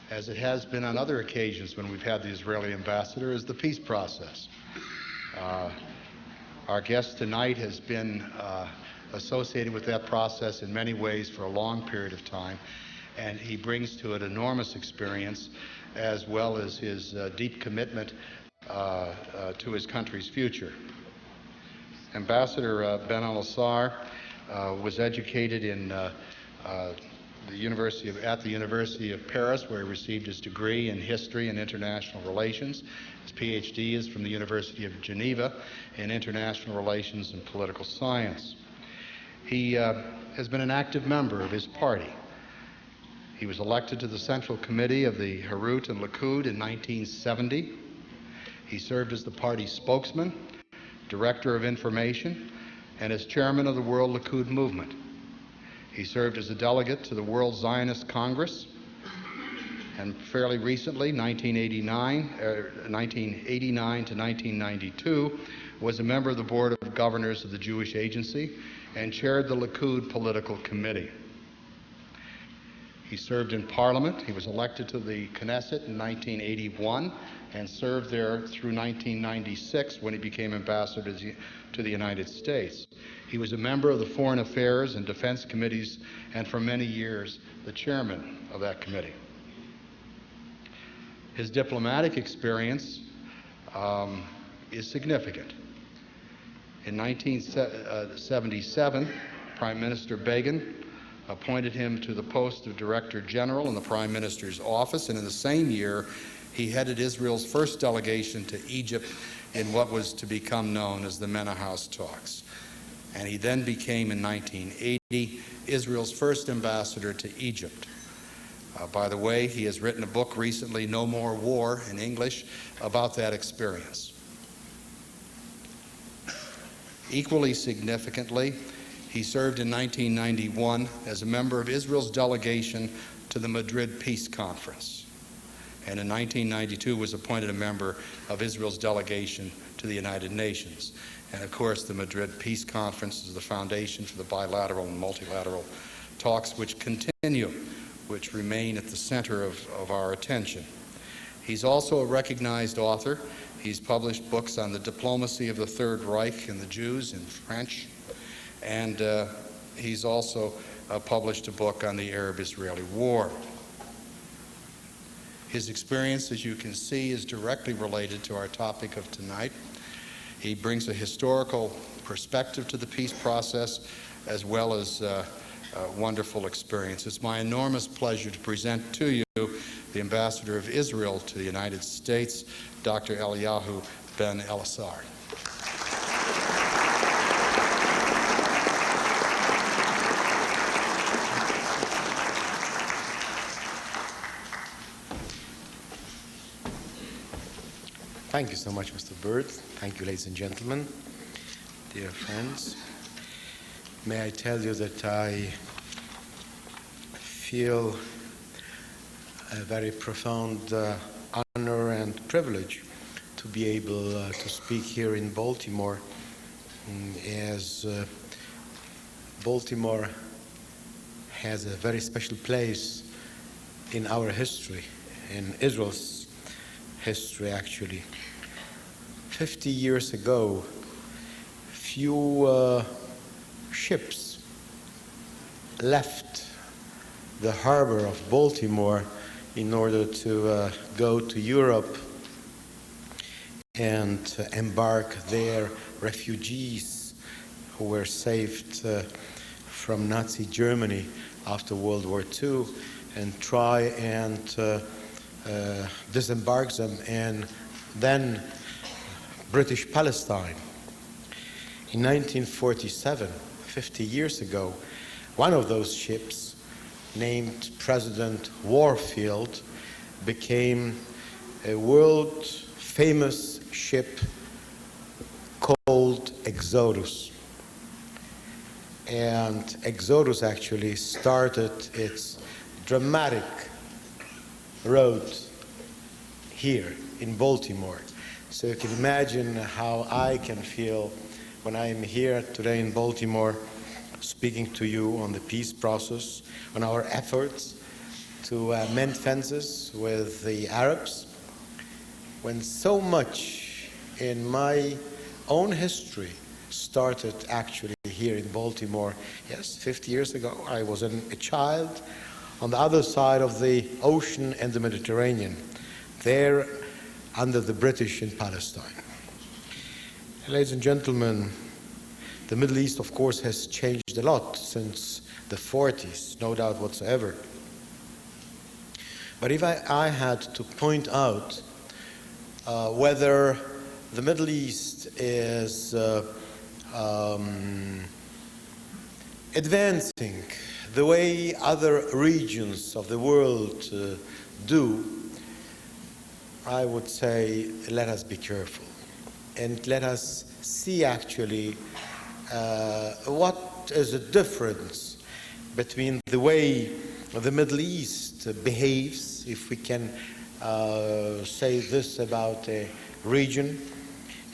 as it has been on other occasions when we've had the Israeli ambassador, is the peace process. Our guest tonight has been associated with that process in many ways for a long period of time, and he brings to it enormous experience as well as his deep commitment to his country's future. Ambassador Ben-Elissar was educated in at the University of Paris, where he received his degree in history and international relations. His PhD is from the University of Geneva in international relations and political science. He has been an active member of his party. He was elected to the Central Committee of the Herut and Likud in 1970. He served as the party's spokesman, director of information, and as chairman of the World Likud Movement. He served as a delegate to the World Zionist Congress, and fairly recently, 1989 to 1992, was a member of the Board of Governors of the Jewish Agency and chaired the Likud Political Committee. He served in Parliament. He was elected to the Knesset in 1981 and served there through 1996 when he became ambassador to the United States. He was a member of the Foreign Affairs and Defense Committees and for many years the chairman of that committee. His diplomatic experience is significant. In 1977, Prime Minister Begin appointed him to the post of Director General in the Prime Minister's office, and in the same year, he headed Israel's first delegation to Egypt in what was to become known as the Elihau talks. And he then became, in 1980, Israel's first ambassador to Egypt. By the way, he has written a book recently, No More War, in English, about that experience. Equally significantly, he served in 1991 as a member of Israel's delegation to the Madrid Peace Conference, and in 1992 was appointed a member of Israel's delegation to the United Nations. And of course, the Madrid Peace Conference is the foundation for the bilateral and multilateral talks which continue, which remain at the center of our attention. He's also a recognized author. He's published books on the diplomacy of the Third Reich and the Jews in French, and he's also published a book on the Arab-Israeli War. His experience, as you can see, is directly related to our topic of tonight. He brings a historical perspective to the peace process as well as wonderful experience. It's my enormous pleasure to present to you the Ambassador of Israel to the United States, Dr. Elihau Ben-Elissar. Thank you so much, Mr. Bird. Thank you, ladies and gentlemen, dear friends. May I tell you that I feel a very profound honor and privilege to be able to speak here in Baltimore, as Baltimore has a very special place in our history, in Israel's history actually. 50 years ago, few ships left the harbor of Baltimore in order to go to Europe and embark there refugees who were saved from Nazi Germany after World War II, and try and disembark them in then British Palestine. In 1947, 50 years ago, one of those ships, named President Warfield, became a world-famous ship called Exodus. And Exodus actually started its dramatic road here in Baltimore. So you can imagine how I can feel when I am here today in Baltimore speaking to you on the peace process, on our efforts to mend fences with the Arabs, when so much in my own history started actually here in Baltimore. Yes, 50 years ago, I was a child on the other side of the ocean and the Mediterranean, there under the British in Palestine. Ladies and gentlemen, the Middle East, of course, has changed a lot since the 40s, no doubt whatsoever. But if I had to point out whether the Middle East is advancing the way other regions of the world do, I would say let us be careful and let us see actually what is the difference between the way the Middle East behaves, if we can say this about a region,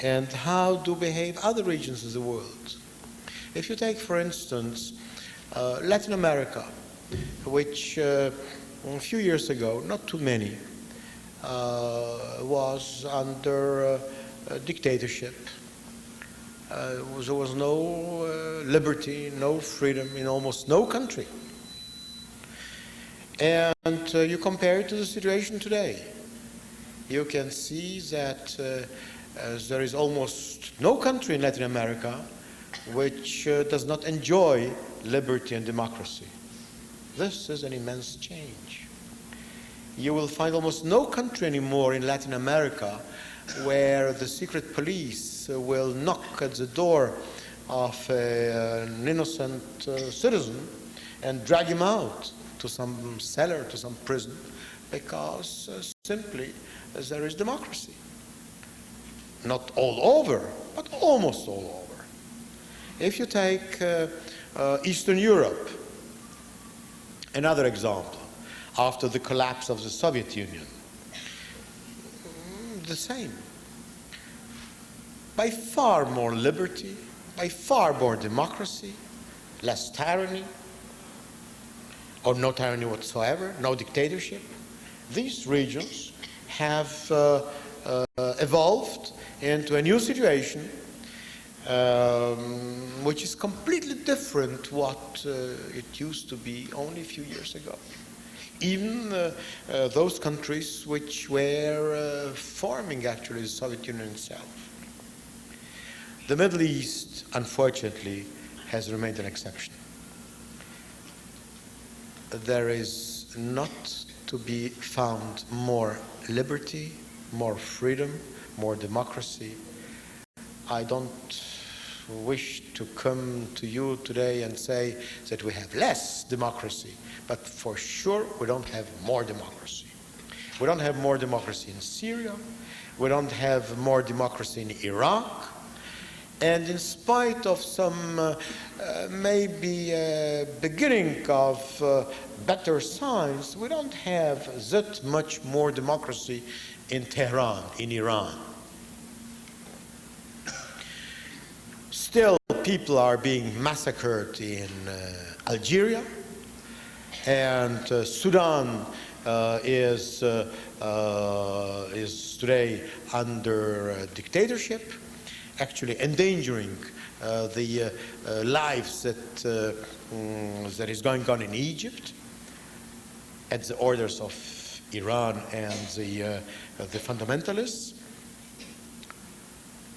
and how do behave other regions of the world. If you take, for instance, Latin America, which a few years ago, not too many, was under dictatorship. There was no liberty, no freedom in almost no country. And you compare it to the situation today. You can see that there is almost no country in Latin America which does not enjoy liberty and democracy. This is an immense change. You will find almost no country anymore in Latin America where the secret police will knock at the door of an innocent citizen and drag him out to some cellar, to some prison, because simply there is democracy. Not all over, but almost all over. If you take Eastern Europe, another example, after the collapse of the Soviet Union, the same. By far more liberty, by far more democracy, less tyranny, or no tyranny whatsoever, no dictatorship. These regions have evolved into a new situation which is completely different what it used to be only a few years ago. Even those countries which were forming actually the Soviet Union itself. The Middle East, unfortunately, has remained an exception. There is not to be found more liberty, more freedom, more democracy. I don't wish to come to you today and say that we have less democracy, but for sure we don't have more democracy. We don't have more democracy in Syria. We don't have more democracy in Iraq. And in spite of some maybe beginning of better signs, we don't have that much more democracy in Tehran, in Iran. Still, people are being massacred in Algeria, and Sudan is today under dictatorship, actually endangering the lives that is going on in Egypt at the orders of Iran and the fundamentalists.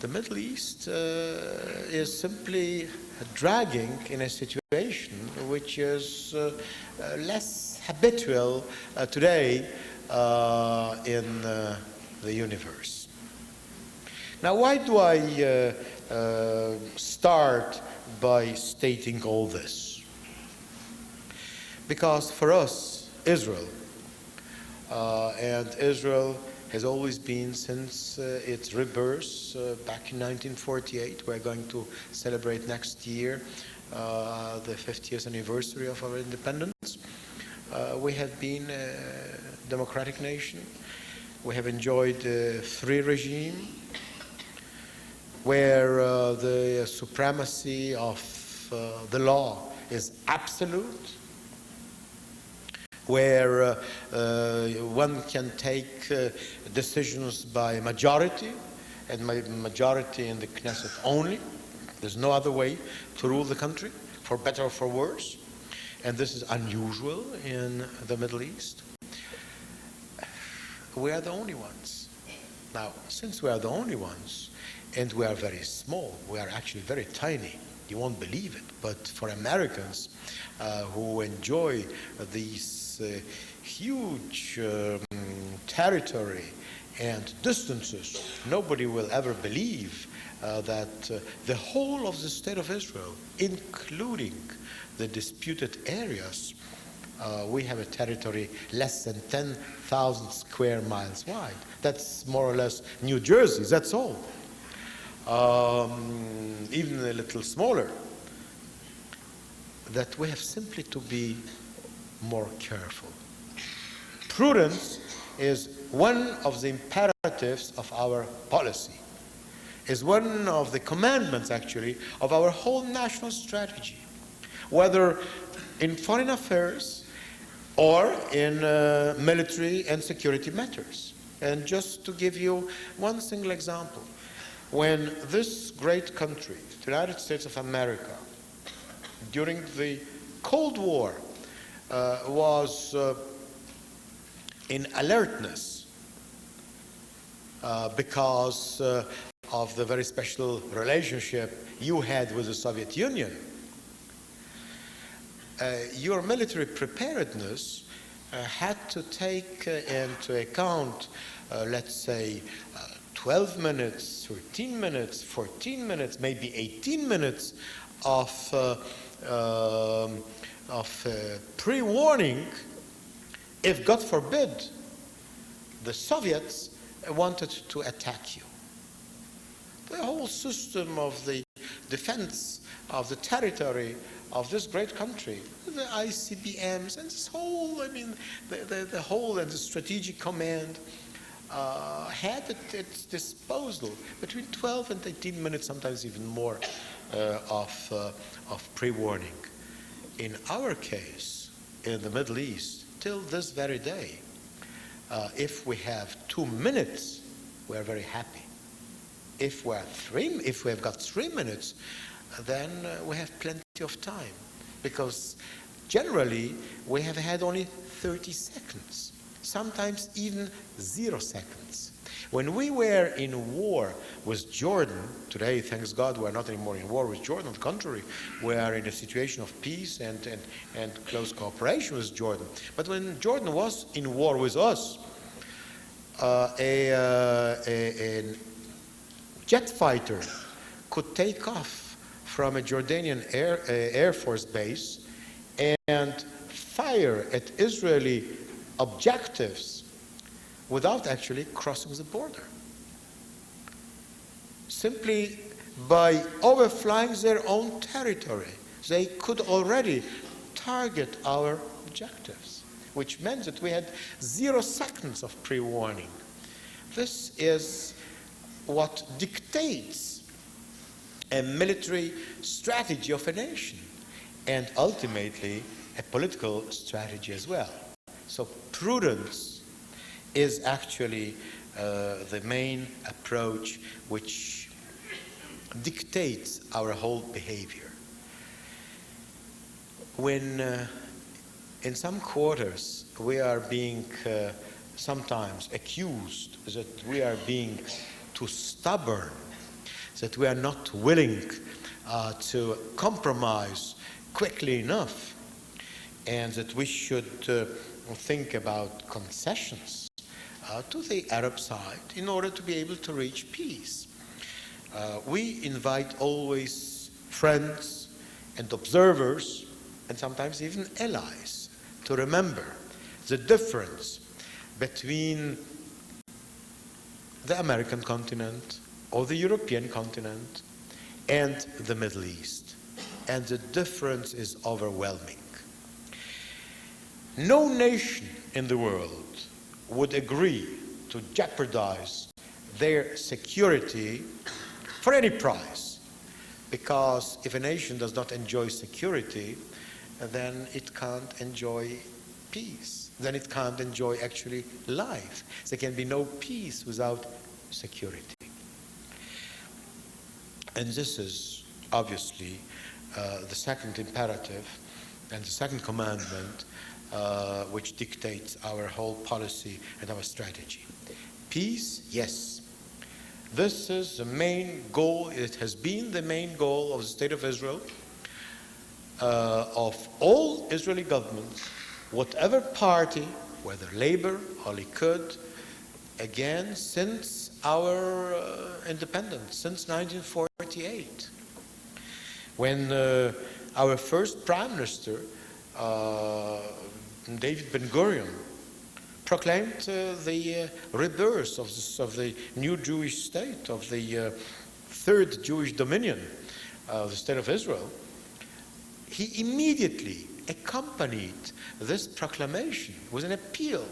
The Middle East is simply dragging in a situation which is less habitual today in the universe. Now, why do I start by stating all this? Because for us, Israel, and Israel has always been since its rebirth back in 1948. We're going to celebrate next year the 50th anniversary of our independence. We have been a democratic nation. We have enjoyed a free regime where the supremacy of the law is absolute. where one can take decisions by majority, and majority in the Knesset only. There's no other way to rule the country, for better or for worse. And this is unusual in the Middle East. We are the only ones. Now, since we are the only ones, and we are very small, we are actually very tiny, you won't believe it, but for Americans who enjoy these huge territory and distances, nobody will ever believe that the whole of the state of Israel, including the disputed areas, we have a territory less than 10,000 square miles wide. That's more or less New Jersey, that's all. Even a little smaller. That we have simply to be more careful. Prudence is one of the imperatives of our policy, is one of the commandments, actually, of our whole national strategy, whether in foreign affairs or in military and security matters. And just to give you one single example, when this great country, the United States of America, during the Cold War, was in alertness because of the very special relationship you had with the Soviet Union, your military preparedness had to take into account, let's say, 12 minutes, 13 minutes, 14 minutes, maybe 18 minutes of pre-warning if, God forbid, the Soviets wanted to attack you. The whole system of the defense of the territory of this great country, the ICBMs and this whole, the whole and the strategic command had at its disposal between 12 and 18 minutes, sometimes even more, of pre-warning. In our case, in the Middle East, till this very day, if we have 2 minutes, we are very happy. If we have got 3 minutes, then we have plenty of time, because generally we have had only 30 seconds, sometimes even 0 seconds. When we were in war with Jordan, today, thanks God, we are not anymore in war with Jordan. On the contrary, we are in a situation of peace and close cooperation with Jordan. But when Jordan was in war with us, a jet fighter could take off from a Jordanian Air Force base and fire at Israeli objectives without actually crossing the border. Simply by overflying their own territory, they could already target our objectives, which meant that we had 0 seconds of pre-warning. This is what dictates a military strategy of a nation, and ultimately a political strategy as well. So prudence is actually the main approach which dictates our whole behavior. When in some quarters we are being sometimes accused that we are being too stubborn, that we are not willing to compromise quickly enough, and that we should think about concessions to the Arab side in order to be able to reach peace. We invite always friends and observers, and sometimes even allies, to remember the difference between the American continent or the European continent and the Middle East. And the difference is overwhelming. No nation in the world would agree to jeopardize their security for any price, because if a nation does not enjoy security, then it can't enjoy peace, then it can't enjoy actually life. There can be no peace without security. And this is obviously the second imperative and the second commandment which dictates our whole policy and our strategy. Peace, yes. This is the main goal. It has been the main goal of the State of Israel, of all Israeli governments, whatever party, whether Labor or Likud, again, since our independence, since 1948, when our first Prime Minister, David Ben-Gurion, proclaimed the rebirth of the new Jewish state, of the third Jewish dominion of the State of Israel. He immediately accompanied this proclamation with an appeal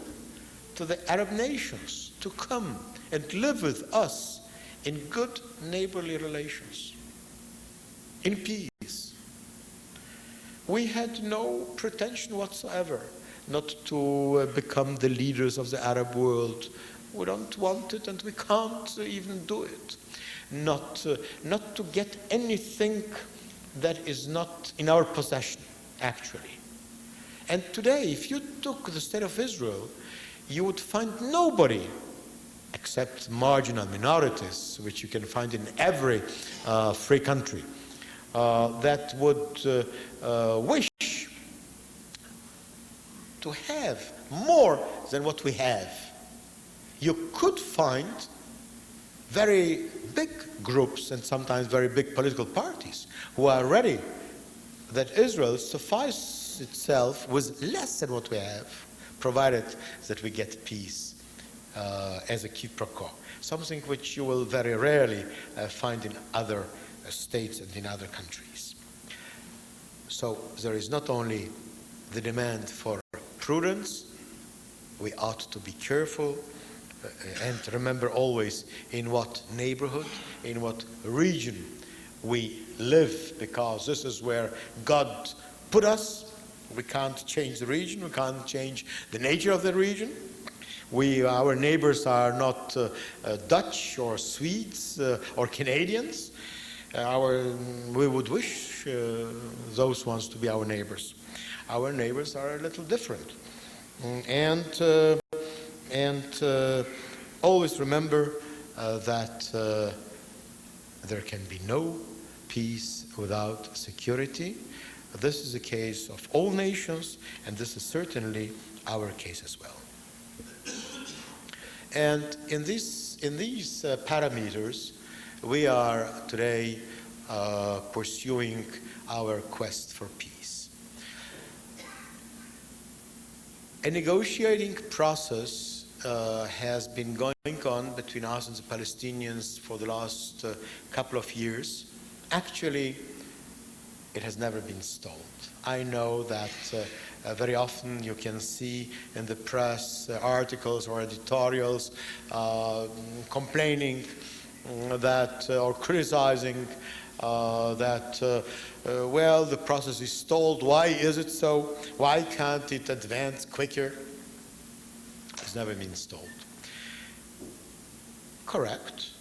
to the Arab nations to come and live with us in good neighborly relations, in peace. We had no pretension whatsoever not to become the leaders of the Arab world. We don't want it, and we can't even do it. Not to get anything that is not in our possession, actually. And today, if you took the State of Israel, you would find nobody, except marginal minorities, which you can find in every free country, that would wish to have more than what we have. You could find very big groups and sometimes very big political parties who are ready that Israel suffice itself with less than what we have, provided that we get peace as a quid pro quo, something which you will very rarely find in other states and in other countries. So there is not only the demand for prudence, we ought to be careful and remember always in what neighborhood, in what region we live, because this is where God put us. We can't change the region, we can't change the nature of the region. Our neighbors are not Dutch or Swedes or Canadians. We would wish those ones to be our neighbors. Our neighbors are a little different. And always remember that there can be no peace without security. This is the case of all nations, and this is certainly our case as well. And in these parameters, we are today pursuing our quest for peace. A negotiating process has been going on between us and the Palestinians for the last couple of years. Actually, it has never been stalled. I know that very often you can see in the press articles or editorials complaining that or criticizing that well, the process is stalled. Why is it so? Why can't it advance quicker? It's never been stalled. Correct.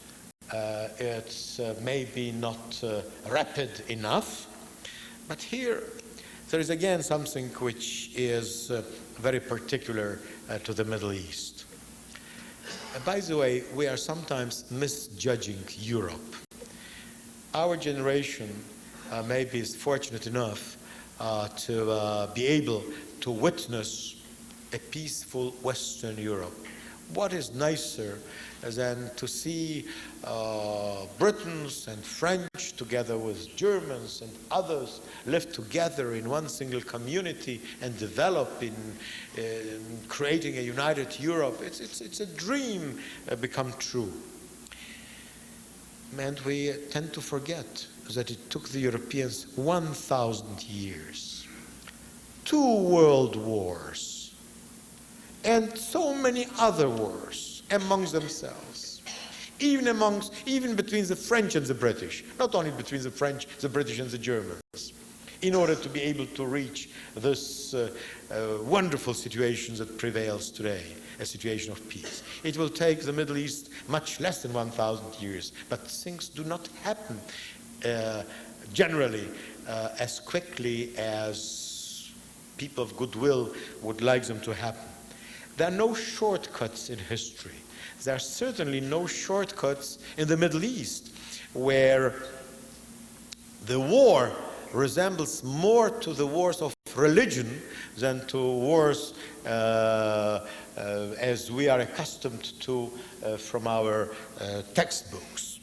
It's maybe not rapid enough, but here there is again something which is very particular to the Middle East. By the way, we are sometimes misjudging Europe. Our generation maybe is fortunate enough to be able to witness a peaceful Western Europe. What is nicer than to see Britons and French together with Germans and others live together in one single community and develop in creating a united Europe? It's a dream become true. And we tend to forget that it took the Europeans 1,000 years, 2 world wars, and so many other wars amongst themselves, even between the French and the British, not only between the French, the British and the Germans. in order to be able to reach this wonderful situation that prevails today, a situation of peace. It will take the Middle East much less than 1,000 years, but things do not happen generally as quickly as people of goodwill would like them to happen. There are no shortcuts in history. There are certainly no shortcuts in the Middle East, where the war resembles more to the wars of religion than to wars as we are accustomed to from our textbooks.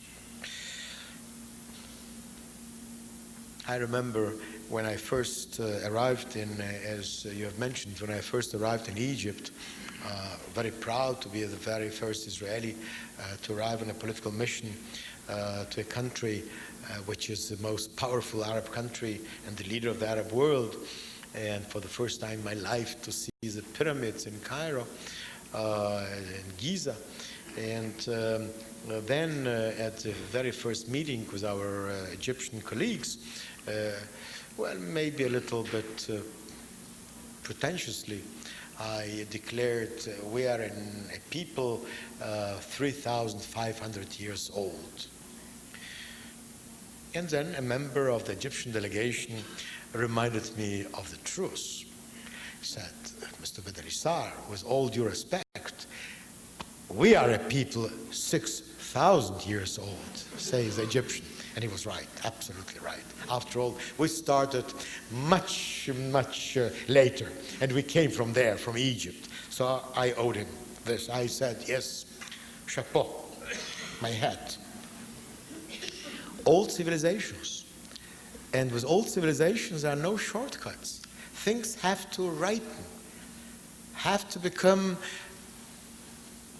I remember when I first arrived in, as you have mentioned, when I first arrived in Egypt, very proud to be the very first Israeli to arrive on a political mission to a country which is the most powerful Arab country and the leader of the Arab world, and for the first time in my life to see the pyramids in Cairo, in Giza. And then at the very first meeting with our Egyptian colleagues, well, maybe a little bit pretentiously, I declared we are a people 3,500 years old. And then a member of the Egyptian delegation reminded me of the truth. He said, Mr. Ben-Elissar, with all due respect, we are a people 6,000 years old, says the Egyptian. And he was right, absolutely right. After all, we started much, much later, and we came from there, from Egypt. So I owed him this. I said, yes, chapeau, my hat. Old civilizations. And with old civilizations, there are no shortcuts. Things have to ripen, have to become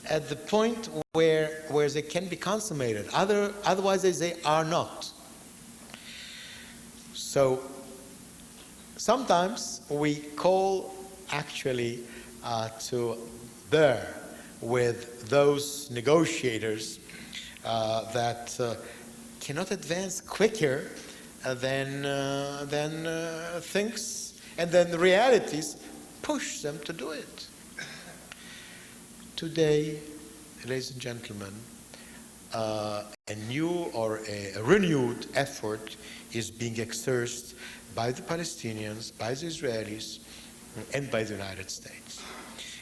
at the point where they can be consummated. Otherwise, they are not. So sometimes we call actually to bear with those negotiators that cannot advance quicker than things, and then the realities push them to do it. Today, ladies and gentlemen, a new or a renewed effort is being exerted by the Palestinians, by the Israelis, and by the United States.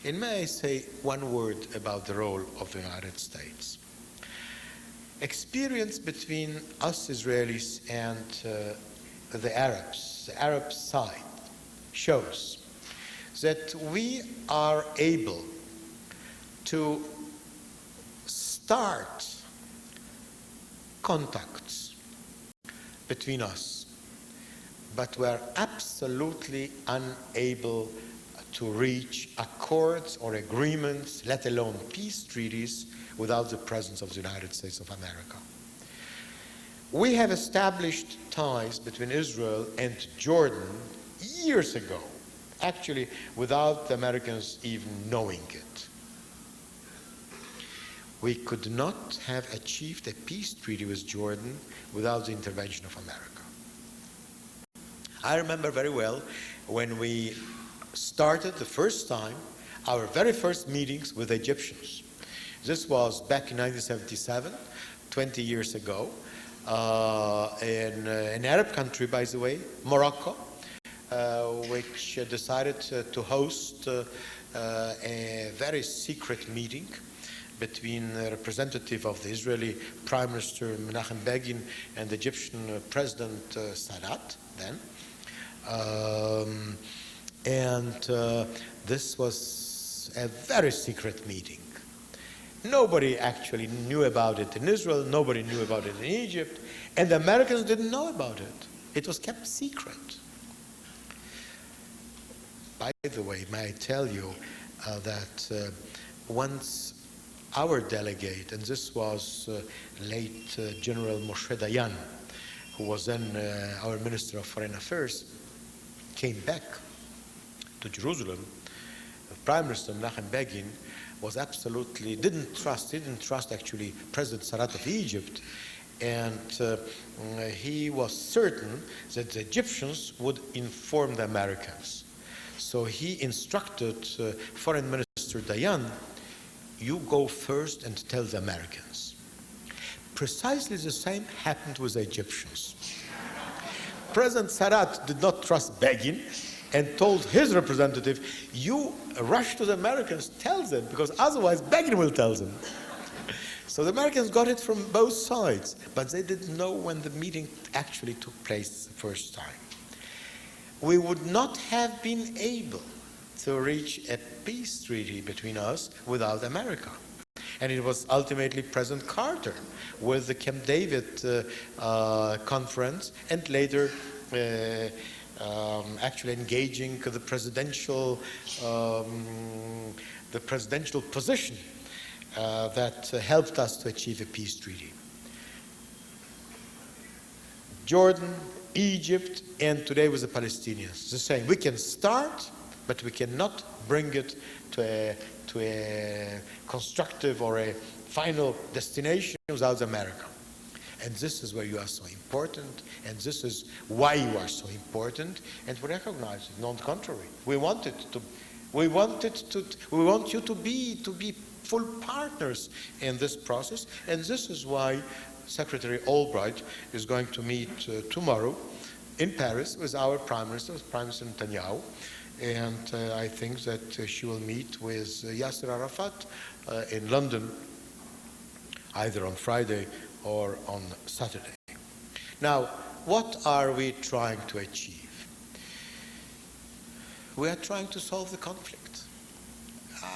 And may I say one word about the role of the United States? Experience between us Israelis and the Arab side, shows that we are able to start contacts between us, but we are absolutely unable to reach accords or agreements, let alone peace treaties, without the presence of the United States of America. We have established ties between Israel and Jordan years ago, actually without the Americans even knowing it. We could not have achieved a peace treaty with Jordan without the intervention of America. I remember very well when we started the first time our very first meetings with the Egyptians. This was back in 1977, 20 years ago, in an Arab country, by the way, Morocco, which decided to host a very secret meeting between the representative of the Israeli Prime Minister Menachem Begin and the Egyptian President Sadat then. This was a very secret meeting. Nobody actually knew about it in Israel, nobody knew about it in Egypt, and the Americans didn't know about it. It was kept secret. By the way, may I tell you that once our delegate, and this was late General Moshe Dayan, who was then our Minister of Foreign Affairs, came back to Jerusalem, Prime Minister Menachem Begin was absolutely, didn't trust actually President Sadat of Egypt, and he was certain that the Egyptians would inform the Americans. So he instructed Foreign Minister Dayan, you go first and tell the Americans. Precisely the same happened with the Egyptians. President Sadat did not trust Begin and told his representative, you rush to the Americans, tell them, because otherwise Begin will tell them. So the Americans got it from both sides, but they didn't know when the meeting actually took place the first time. We would not have been able to reach a peace treaty between us without America. And it was ultimately President Carter with the Camp David conference, and later actually engaging the presidential position that helped us to achieve a peace treaty. Jordan, Egypt, and today with the Palestinians, the same. We can start, but we cannot bring it to a constructive or a final destination without America. And this is where you are so important, and this is why you are so important, and we recognize it, not contrary. We want you to be full partners in this process, and this is why Secretary Albright is going to meet tomorrow in Paris with our Prime Minister, Prime Minister Netanyahu, and I think that she will meet with Yasser Arafat in London either on Friday or on Saturday. Now, what are we trying to achieve? We are trying to solve the conflict.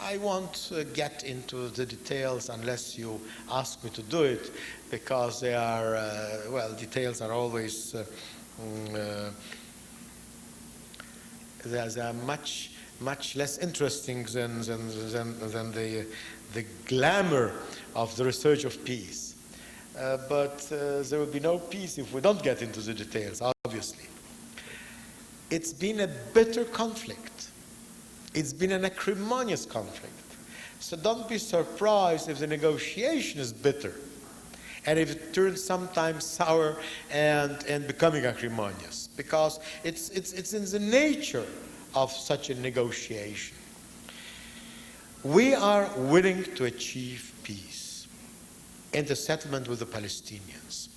I won't get into the details unless you ask me to do it, because they are, details are always, they are much less interesting than the glamour of the research of peace. But there will be no peace if we don't get into the details, obviously. It's been a bitter conflict. It's been an acrimonious conflict. So don't be surprised if the negotiation is bitter, and if it turns sometimes sour and becoming acrimonious, because it's in the nature of such a negotiation. We are willing to achieve peace and the settlement with the Palestinians.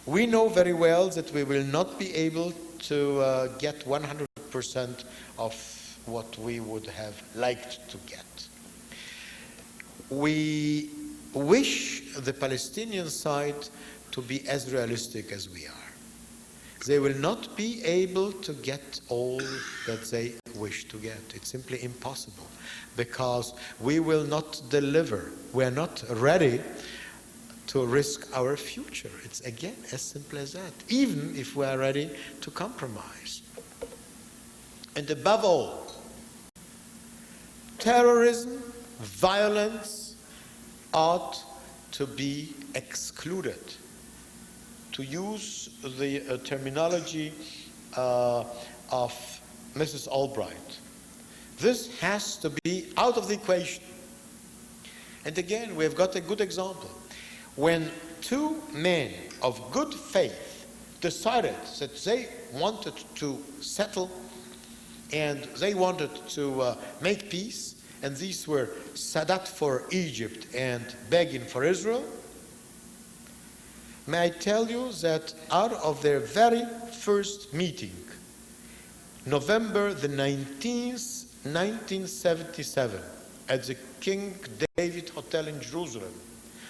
We know very well that we will not be able to get 100% of what we would have liked to get. We wish the Palestinian side to be as realistic as we are. They will not be able to get all that they wish to get. It's simply impossible, because we will not deliver. We are not ready to risk our future. It's again as simple as that, even if we are ready to compromise. And above all, terrorism, violence ought to be excluded. To use the terminology of Mrs. Albright, this has to be out of the equation. And again, we have got a good example. When two men of good faith decided that they wanted to settle and they wanted to make peace, and these were Sadat for Egypt and Begin for Israel, may I tell you that out of their very first meeting, November the 19th, 1977, at the King David Hotel in Jerusalem,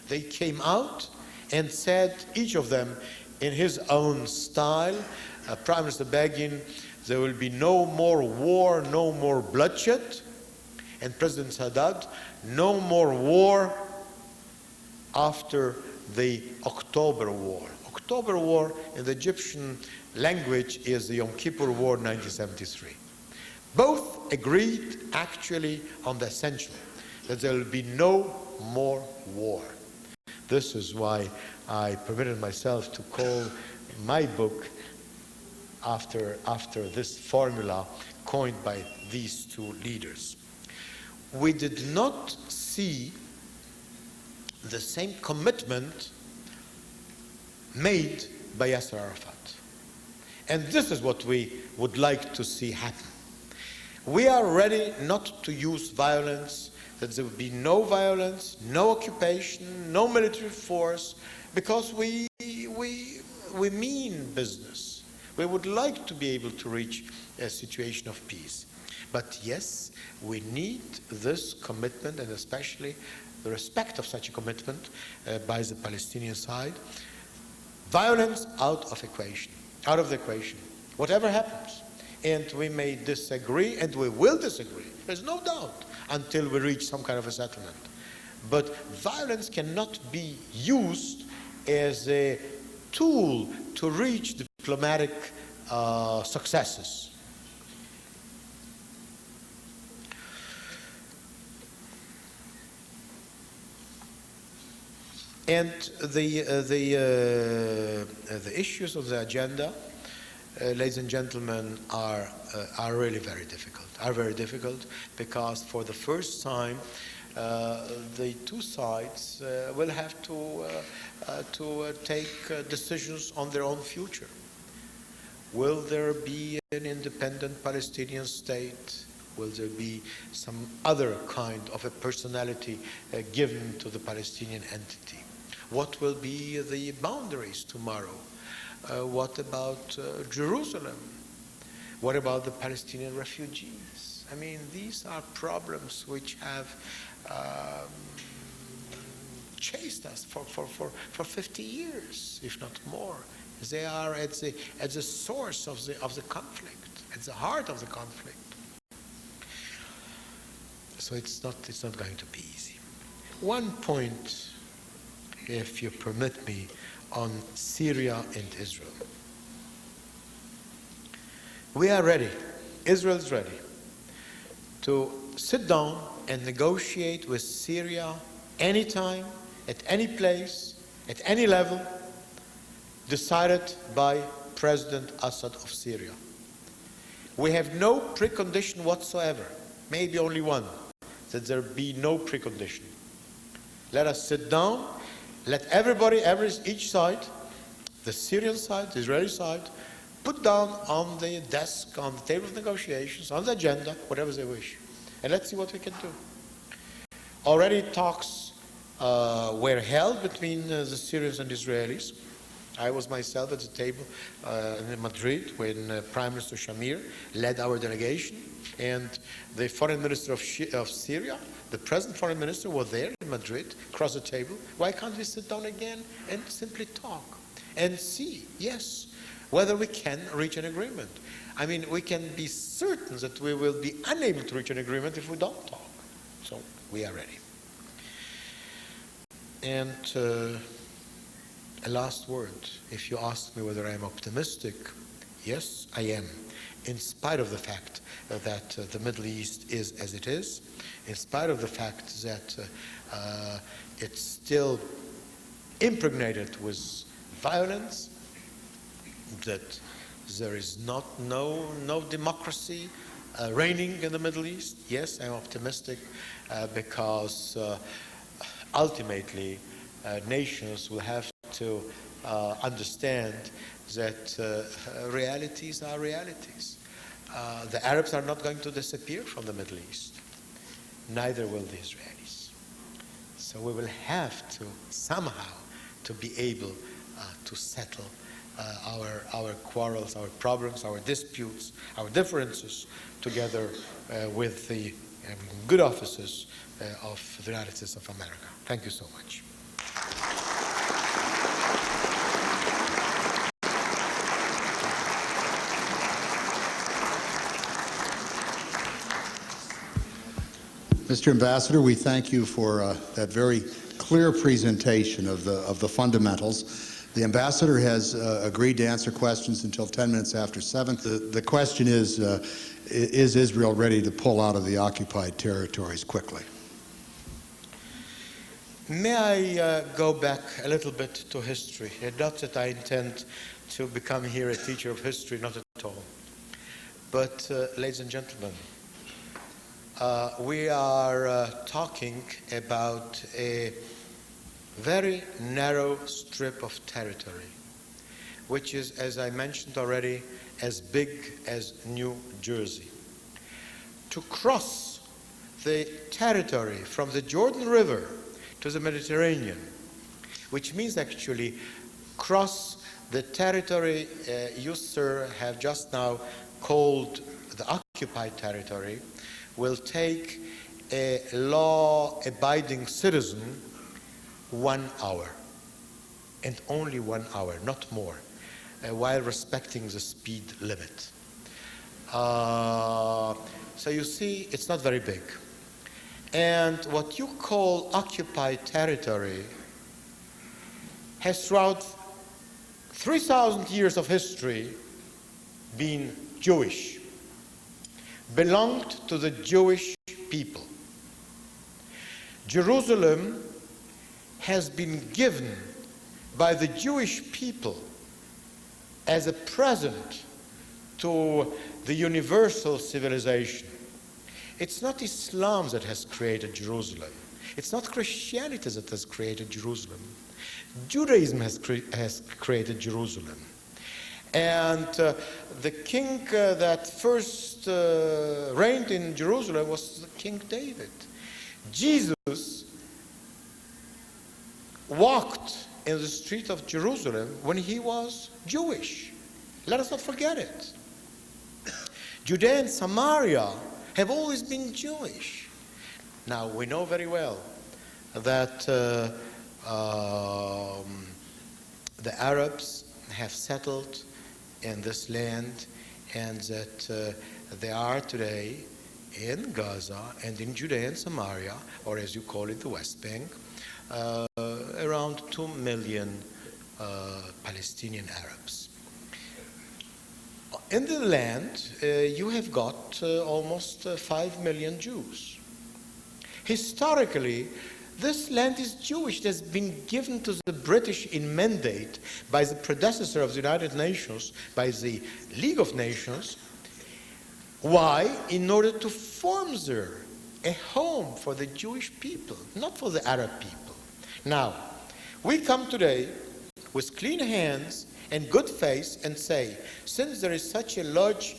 they came out and said, each of them in his own style, Prime Minister Begin, there will be no more war, no more bloodshed, and President Sadat, no more war after the October War. October War in the Egyptian language is the Yom Kippur War 1973. Both agreed actually on the essential, that there will be no more war. This is why I permitted myself to call my book after this formula coined by these two leaders. We did not see the same commitment made by Yasser Arafat. And this is what we would like to see happen. We are ready not to use violence, that there would be no violence, no occupation, no military force, because we mean business. We would like to be able to reach a situation of peace. But yes, we need this commitment, and especially the respect of such a commitment by the Palestinian side. Violence out of the equation, whatever happens. And we may disagree, and we will disagree, there's no doubt, until we reach some kind of a settlement. But violence cannot be used as a tool to reach diplomatic successes. And the issues of the agenda, ladies and gentlemen, are really very difficult, because for the first time the two sides will have to take decisions on their own future. Will there be an independent Palestinian state? Will there be some other kind of a personality given to the Palestinian entity? What will be the boundaries tomorrow? What about Jerusalem? What about the Palestinian refugees? I mean, these are problems which have chased us for 50 years, if not more. They are at the source of the conflict, at the heart of the conflict. So it's not going to be easy. One point, if you permit me, on Syria and Israel. We are ready, Israel is ready, to sit down and negotiate with Syria anytime, at any place, at any level, decided by President Assad of Syria. We have no precondition whatsoever, maybe only one, that there be no precondition. Let us sit down. Let everybody, each side, the Syrian side, the Israeli side, put down on the desk, on the table of negotiations, on the agenda, whatever they wish. And let's see what we can do. Already talks were held between the Syrians and Israelis. I was myself at the table in Madrid when Prime Minister Shamir led our delegation, and the foreign minister of Syria, the present foreign minister, was there in Madrid, across the table. Why can't we sit down again and simply talk and see, yes, whether we can reach an agreement? I mean, we can be certain that we will be unable to reach an agreement if we don't talk. So we are ready. And a last word. If you ask me whether I'm optimistic, yes, I am. In spite of the fact that the Middle East is as it is, in spite of the fact that it's still impregnated with violence, that there is no democracy reigning in the Middle East, yes, I'm optimistic because ultimately nations will have to understand that realities are realities. The Arabs are not going to disappear from the Middle East. Neither will the Israelis. So we will have to somehow to be able to settle our quarrels, our problems, our disputes, our differences together with the good offices of the United States of America. Thank you so much. Mr. Ambassador, we thank you for that very clear presentation of the fundamentals. The ambassador has agreed to answer questions until 10 minutes after 7. The question is Israel ready to pull out of the occupied territories quickly? May I go back a little bit to history? Not that I intend to become here a teacher of history, not at all. But, ladies and gentlemen, we are talking about a very narrow strip of territory. which is, as I mentioned already, as big as New Jersey. To cross the territory from the Jordan River to the Mediterranean, which means actually cross the territory you, sir, have just now called the occupied territory, will take a law-abiding citizen 1 hour, and only 1 hour, not more, while respecting the speed limit. So you see, it's not very big. And what you call occupied territory has throughout 3,000 years of history been Jewish, belonged to the Jewish people. Jerusalem has been given by the Jewish people as a present to the universal civilization. It's not Islam that has created Jerusalem. It's not Christianity that has created Jerusalem. Judaism has created Jerusalem. And the king that first reigned in Jerusalem was King David. Jesus walked in the street of Jerusalem when he was Jewish. Let us not forget it. Judea and Samaria have always been Jewish. Now, we know very well that the Arabs have settled in this land, and that they are today in Gaza and in Judea and Samaria, or as you call it, the West Bank, around 2 million Palestinian Arabs. In the land, you have got almost 5 million Jews. Historically, this land is Jewish. It has been given to the British in mandate by the predecessor of the United Nations, by the League of Nations. Why? In order to form there a home for the Jewish people, not for the Arab people. Now, we come today with clean hands and good faith and say, since there is such a large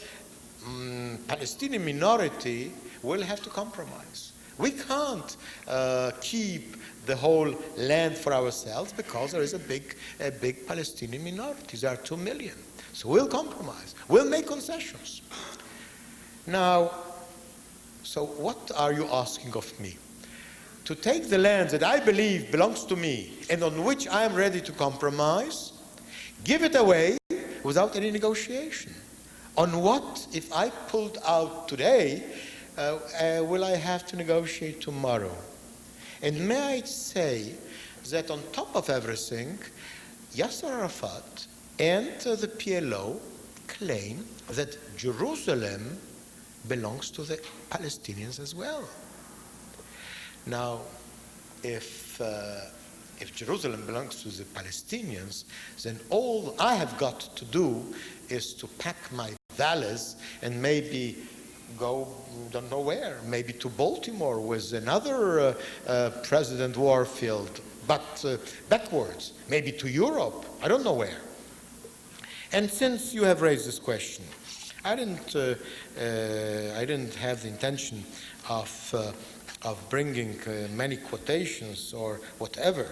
Palestinian minority, we'll have to compromise. We can't keep the whole land for ourselves because there is a big Palestinian minority. There are 2 million. So we'll compromise. We'll make concessions. Now, so what are you asking of me? To take the land that I believe belongs to me and on which I am ready to compromise, give it away without any negotiation. On what, if I pulled out today, will I have to negotiate tomorrow? And may I say that on top of everything, Yasser Arafat and the PLO claim that Jerusalem belongs to the Palestinians as well. Now, if Jerusalem belongs to the Palestinians, then all I have got to do is to pack my valise and maybe go, don't know where, maybe to Baltimore with another President Warfield, but backwards, maybe to Europe, I don't know where. And since you have raised this question, I didn't have the intention of bringing many quotations or whatever.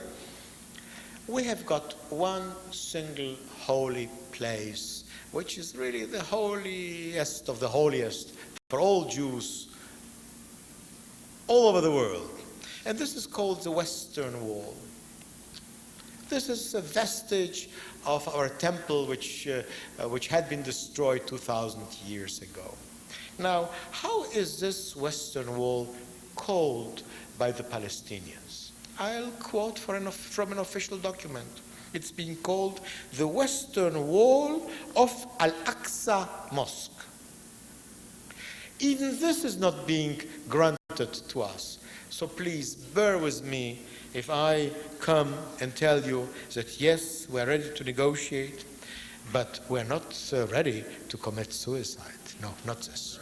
We have got one single holy place, which is really the holiest of the holiest for all Jews all over the world. And this is called the Western Wall. This is a vestige of our temple which had been destroyed 2,000 years ago. Now, how is this Western Wall called by the Palestinians? I'll quote from an official document. It's being called the Western Wall of Al-Aqsa Mosque. Even this is not being granted to us. So please bear with me if I come and tell you that yes, we're ready to negotiate, but we're not ready to commit suicide. No, not this.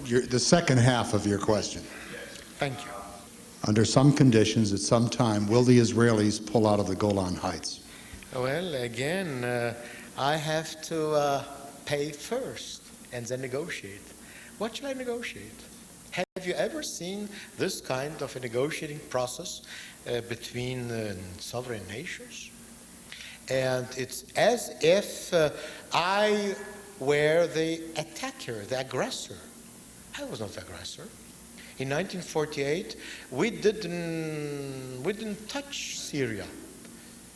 The second half of your question. Thank you. under some conditions, at some time, will the Israelis pull out of the Golan Heights? Well, again, I have to pay first and then negotiate. What shall I negotiate? Have you ever seen this kind of a negotiating process between sovereign nations? And it's as if I were the attacker, the aggressor. I was not the aggressor. In 1948, we didn't touch Syria.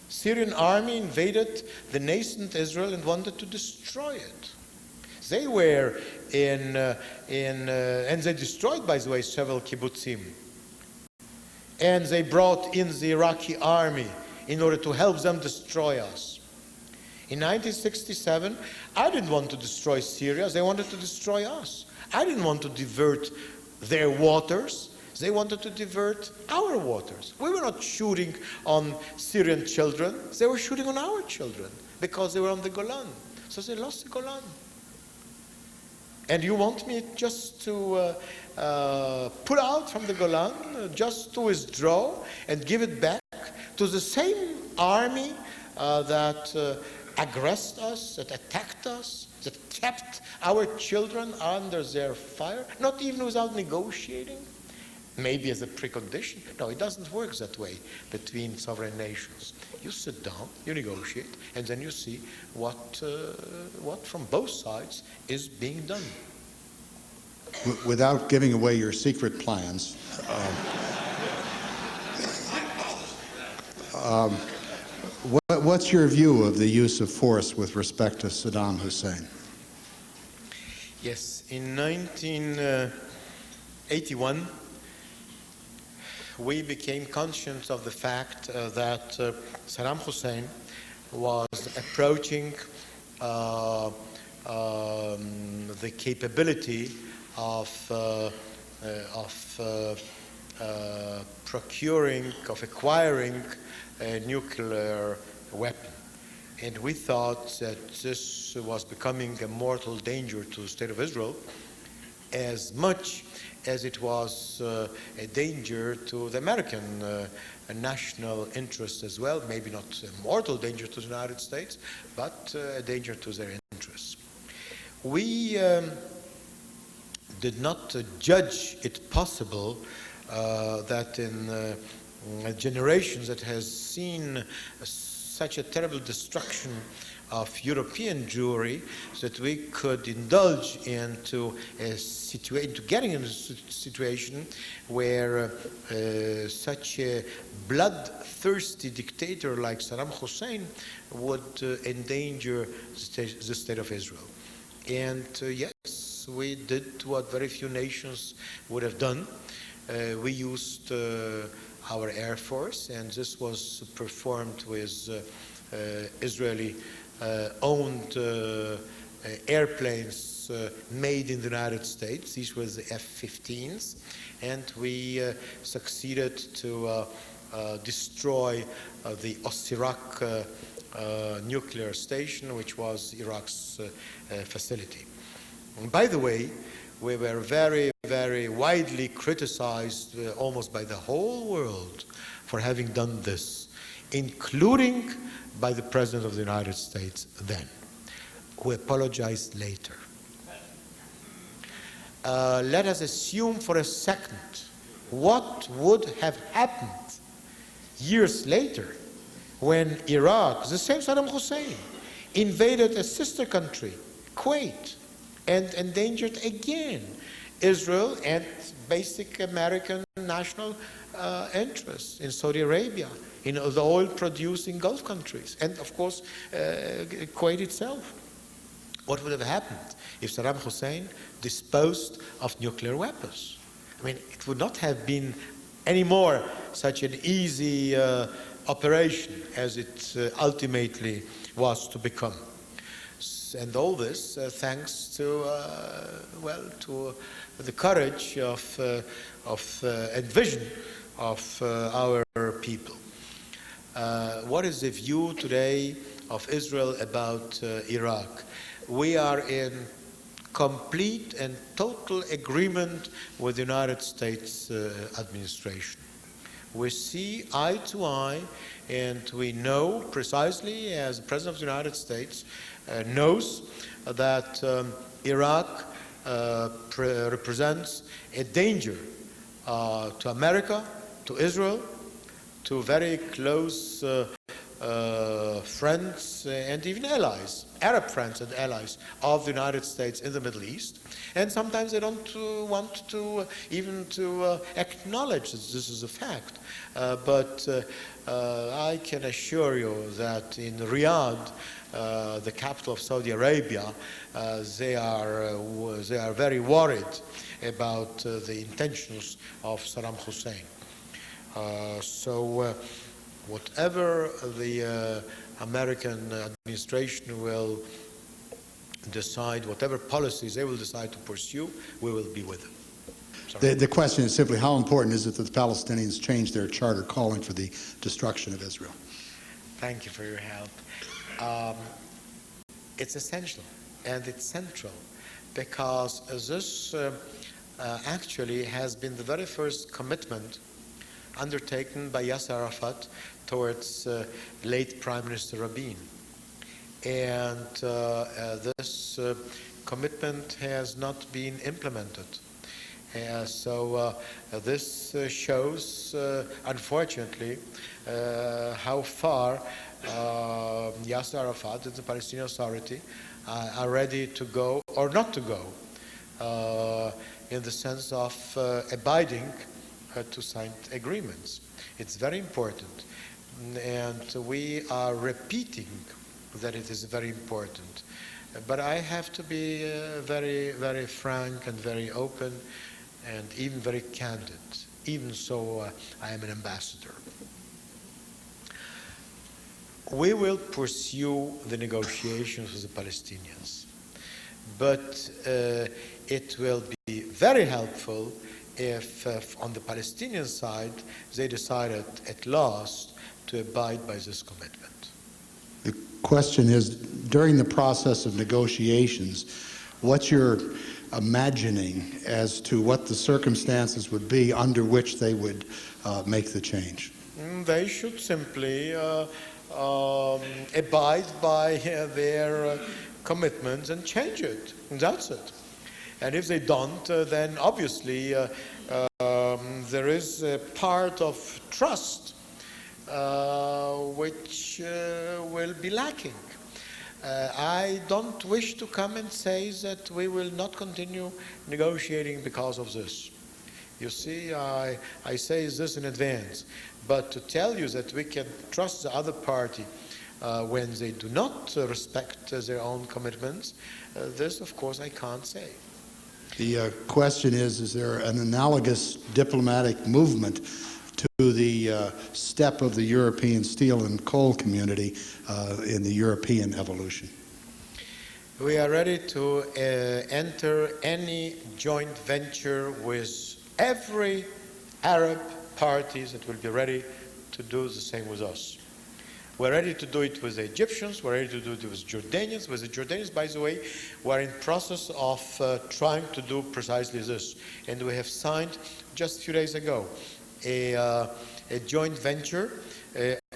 Syrian army invaded the nascent Israel and wanted to destroy it. They were and they destroyed, by the way, several kibbutzim. And they brought in the Iraqi army in order to help them destroy us. In 1967, I didn't want to destroy Syria. They wanted to destroy us. I didn't want to divert their waters. They wanted to divert our waters. We were not shooting on Syrian children. They were shooting on our children because they were on the Golan. So they lost the Golan. And you want me just to pull out from the Golan, just to withdraw and give it back to the same army that aggressed us, that attacked us, that kept our children under their fire, not even without negotiating, maybe as a precondition. No, it doesn't work that way between sovereign nations. You sit down, you negotiate, and then you see what from both sides is being done. Without giving away your secret plans, what's your view of the use of force with respect to Saddam Hussein? Yes, in 1981, we became conscious of the fact that Saddam Hussein was approaching the capability of acquiring a nuclear weapon. And we thought that this was becoming a mortal danger to the State of Israel as much as it was a danger to the American national interest as well, maybe not a mortal danger to the United States, but a danger to their interests. We did not judge it possible that in generations that has seen such a terrible destruction of European Jewry, that we could indulge into getting into a situation where such a bloodthirsty dictator like Saddam Hussein would endanger the State of Israel. And yes, we did what very few nations would have done. We used our Air Force, and this was performed with Israeli owned airplanes made in the United States. These were the F-15s, and we succeeded to destroy the Osirak nuclear station, which was Iraq's facility. And by the way, we were very, very widely criticized almost by the whole world for having done this, including by the President of the United States then, who apologized later. Let us assume for a second what would have happened years later when Iraq, the same Saddam Hussein, invaded a sister country, Kuwait, and endangered again Israel and basic American national interests in Saudi Arabia, in the oil-producing Gulf countries, and of course Kuwait itself. What would have happened if Saddam Hussein disposed of nuclear weapons? I mean, it would not have been anymore such an easy operation as it ultimately was to become. And all this thanks to, to the courage and vision of our people. What is the view today of Israel about Iraq? We are in complete and total agreement with the United States administration. We see eye to eye, and we know precisely, as the President of the United States knows, that Iraq represents a danger to America, to Israel, to very close friends and even allies, Arab friends and allies of the United States in the Middle East. And sometimes they don't want to even to acknowledge that this is a fact. But I can assure you that in Riyadh, the capital of Saudi Arabia, they are very worried about the intentions of Saddam Hussein. So whatever the American administration will decide, whatever policies they will decide to pursue, we will be with them. The question is simply, how important is it that the Palestinians change their charter calling for the destruction of Israel? Thank you for your help. It's essential and it's central, because this actually has been the very first commitment undertaken by Yasser Arafat towards late Prime Minister Rabin. And this commitment has not been implemented. So this shows, unfortunately, how far Yasser Arafat and the Palestinian Authority are ready to go or not to go in the sense of abiding to signed agreements. It's very important, and we are repeating that it is very important. But I have to be very, very frank and very open and even very candid. Even so, I am an ambassador. We will pursue the negotiations with the Palestinians, but it will be very helpful if on the Palestinian side they decided at last to abide by this commitment. The question is, during the process of negotiations, what's your imagining as to what the circumstances would be under which they would make the change? They should simply abide by their commitments and change it. That's it. And if they don't, then obviously there is a part of trust which will be lacking. I don't wish to come and say that we will not continue negotiating because of this. You see, I say this in advance, but to tell you that we can trust the other party when they do not respect their own commitments, this, of course, I can't say. The question is there an analogous diplomatic movement to the step of the European steel and coal community in the European evolution? We are ready to enter any joint venture with every Arab party that will be ready to do the same with us. We're ready to do it with the Egyptians, we're ready to do it with Jordanians. With the Jordanians, by the way, we're in process of trying to do precisely this. And we have signed just a few days ago a joint venture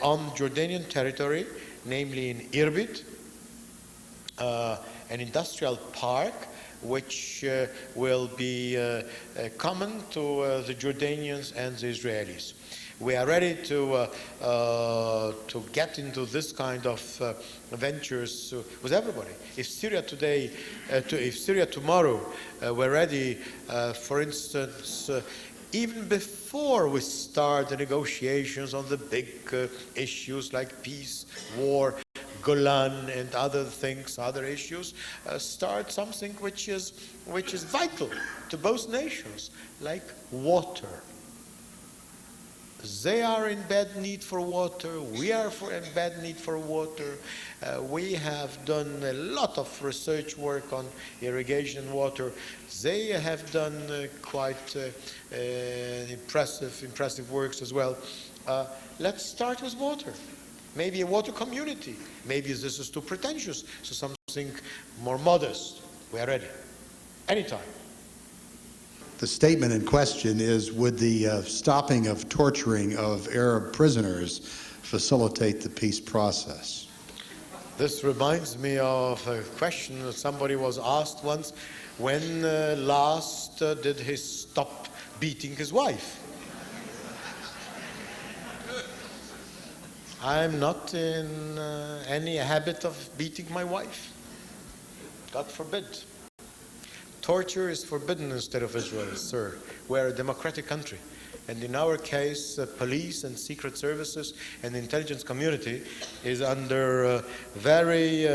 on Jordanian territory, namely in Irbid, an industrial park which will be common to the Jordanians and the Israelis. We are ready to get into this kind of ventures with everybody. If Syria today, if Syria tomorrow, we're ready, for instance, even before we start the negotiations on the big issues like peace, war, Golan, and other things, other issues, start something which is vital to both nations, like water. They are in bad need for water. We are in bad need for water. We have done a lot of research work on irrigation water. They have done quite impressive works as well. Let's start with water. Maybe a water community. Maybe this is too pretentious. So something more modest. We are ready. Anytime. The statement in question is, would the stopping of torturing of Arab prisoners facilitate the peace process? This reminds me of a question that somebody was asked once, when last did he stop beating his wife? I'm not in any habit of beating my wife. God forbid. Torture is forbidden in the state of Israel, sir. We're a democratic country. And in our case, police and secret services and the intelligence community is under very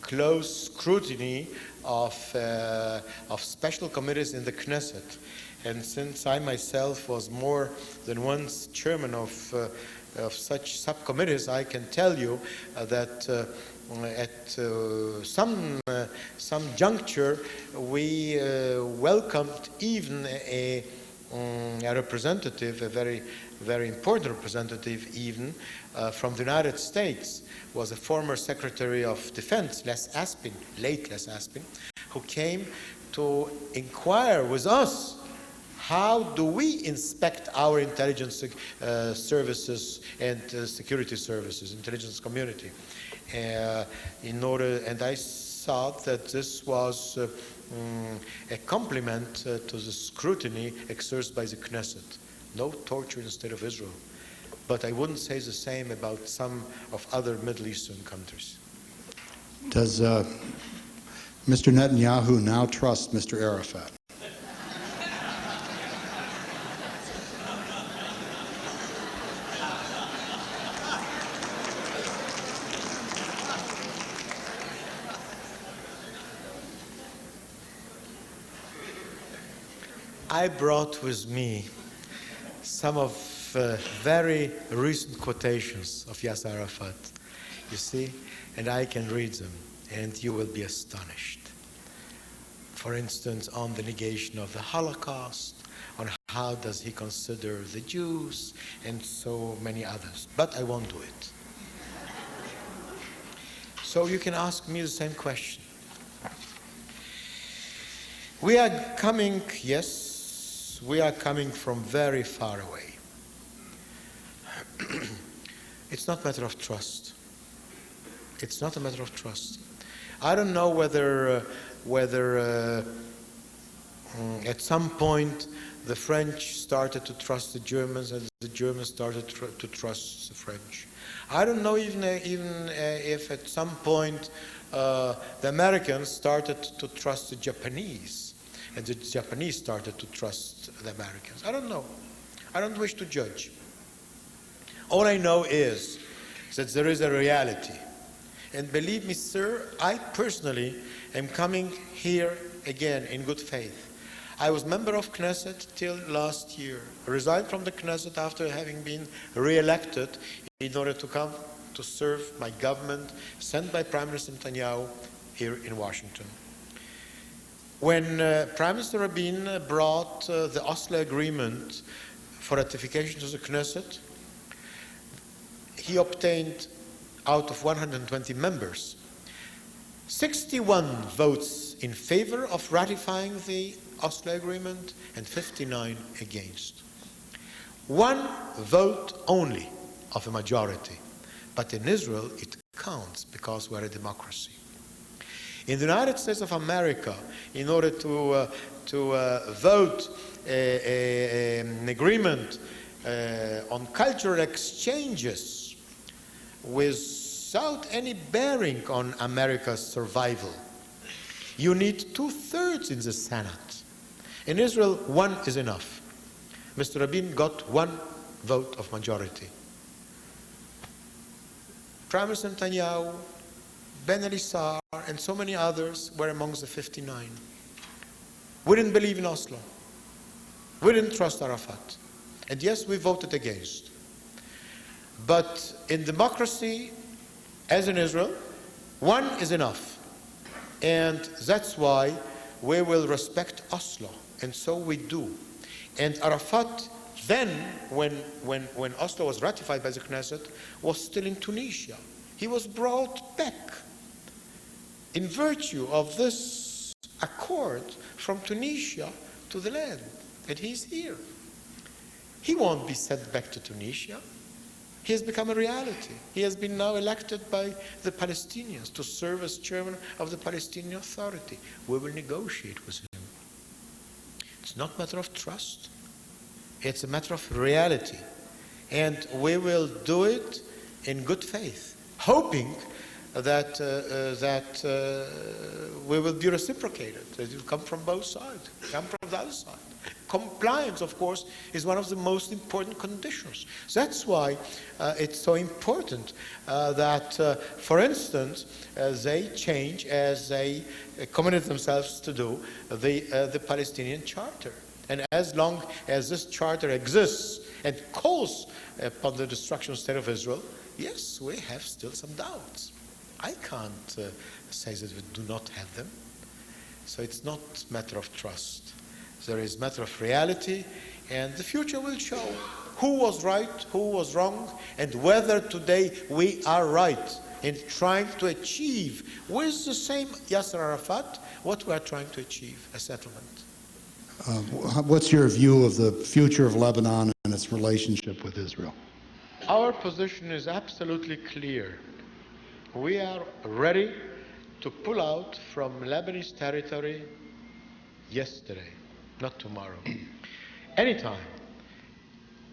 close scrutiny of special committees in the Knesset. And since I myself was more than once chairman of such subcommittees, I can tell you that at some juncture we welcomed even a representative, a very important representative even, from the United States, was a former Secretary of Defense, late Les Aspin, who came to inquire with us, how do we inspect our intelligence services and security services, intelligence community? And I thought that this was a compliment to the scrutiny exercised by the Knesset. No torture in the state of Israel. But I wouldn't say the same about some of other Middle Eastern countries. Does Mr. Netanyahu now trust Mr. Arafat? I brought with me some of very recent quotations of Yasser Arafat, you see, and I can read them, and you will be astonished. For instance, on the negation of the Holocaust, on how does he consider the Jews, and so many others. But I won't do it. So you can ask me the same question. We are coming, yes, we are coming from very far away. It's not a matter of trust. It's not a matter of trust. I don't know whether at some point the French started to trust the Germans and the Germans started to trust the French. I don't know even if at some point the Americans started to trust the Japanese and the Japanese started to trust the Americans. I don't know. I don't wish to judge. All I know is that there is a reality. And believe me, sir, I personally am coming here again in good faith. I was member of Knesset till last year. I resigned from the Knesset after having been re-elected in order to come to serve my government sent by Prime Minister Netanyahu here in Washington. When Prime Minister Rabin brought the Oslo Agreement for ratification to the Knesset, he obtained, out of 120 members, 61 votes in favor of ratifying the Oslo Agreement and 59 against. One vote only of a majority. But in Israel, it counts because we're a democracy. In the United States of America, in order to vote an agreement on cultural exchanges without any bearing on America's survival, you need 2/3 in the Senate. In Israel, one is enough. Mr. Rabin got one vote of majority. Prime Minister Netanyahu, Ben-Elissar, and so many others were amongst the 59. We didn't believe in Oslo. We didn't trust Arafat. And yes, we voted against. But in democracy, as in Israel, one is enough. And that's why we will respect Oslo. And so we do. And Arafat then, when Oslo was ratified by the Knesset, was still in Tunisia. He was brought back in virtue of this accord from Tunisia to the land. And he's here. He won't be sent back to Tunisia. He has become a reality. He has been now elected by the Palestinians to serve as chairman of the Palestinian Authority. We will negotiate with him. It's not a matter of trust. It's a matter of reality. And we will do it in good faith, hoping that we will be reciprocated. It will come from both sides, come from the other side. Compliance, of course, is one of the most important conditions. That's why it's so important that, for instance, they change, as they committed themselves to do, the Palestinian Charter. And as long as this charter exists and calls upon the destruction of the State of Israel, yes, we have still some doubts. I can't say that we do not have them. So it's not a matter of trust. There is a matter of reality, and the future will show who was right, who was wrong, and whether today we are right in trying to achieve, with the same Yasser Arafat, what we are trying to achieve, a settlement. What's your view of the future of Lebanon and its relationship with Israel? Our position is absolutely clear. We are ready to pull out from Lebanese territory yesterday, not tomorrow, anytime,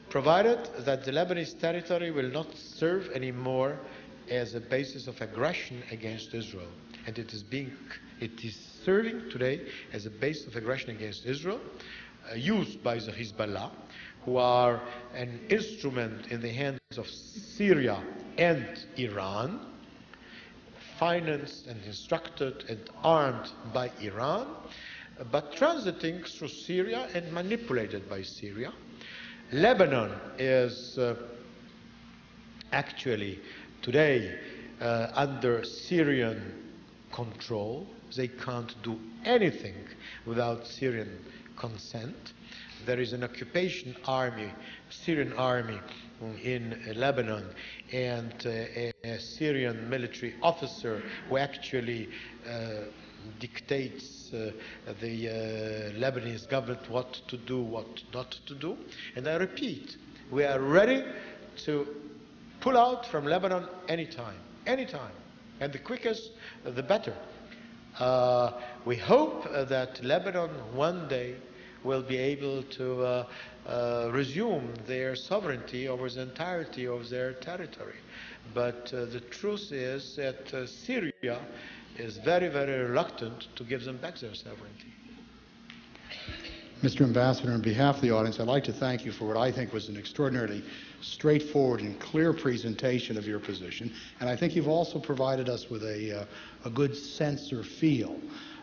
provided that the Lebanese territory will not serve anymore as a basis of aggression against Israel. And it is serving today as a base of aggression against Israel, used by the Hezbollah, who are an instrument in the hands of Syria and Iran, financed and instructed and armed by Iran, but transiting through Syria and manipulated by Syria. Lebanon is actually today under Syrian control. They can't do anything without Syrian consent. There is an occupation army, Syrian army in Lebanon, and a Syrian military officer who actually dictates the Lebanese government what to do, what not to do. And I repeat, we are ready to pull out from Lebanon anytime, and the quickest, the better. We hope that Lebanon one day will be able to resume their sovereignty over the entirety of their territory. But the truth is that Syria is very, very reluctant to give them back their sovereignty. Mr. Ambassador, on behalf of the audience, I'd like to thank you for what I think was an extraordinarily straightforward and clear presentation of your position. And I think you've also provided us with a good sense or feel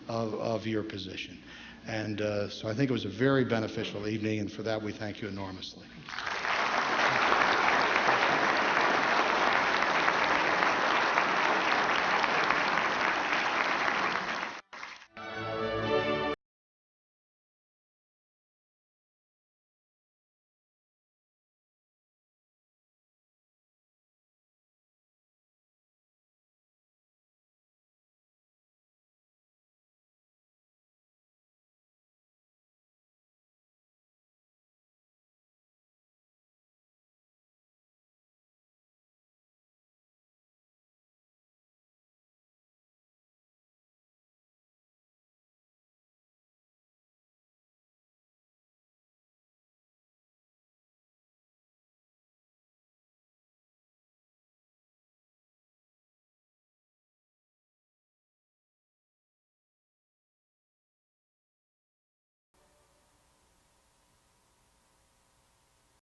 of your position. And so I think it was a very beneficial evening, and for that we thank you enormously.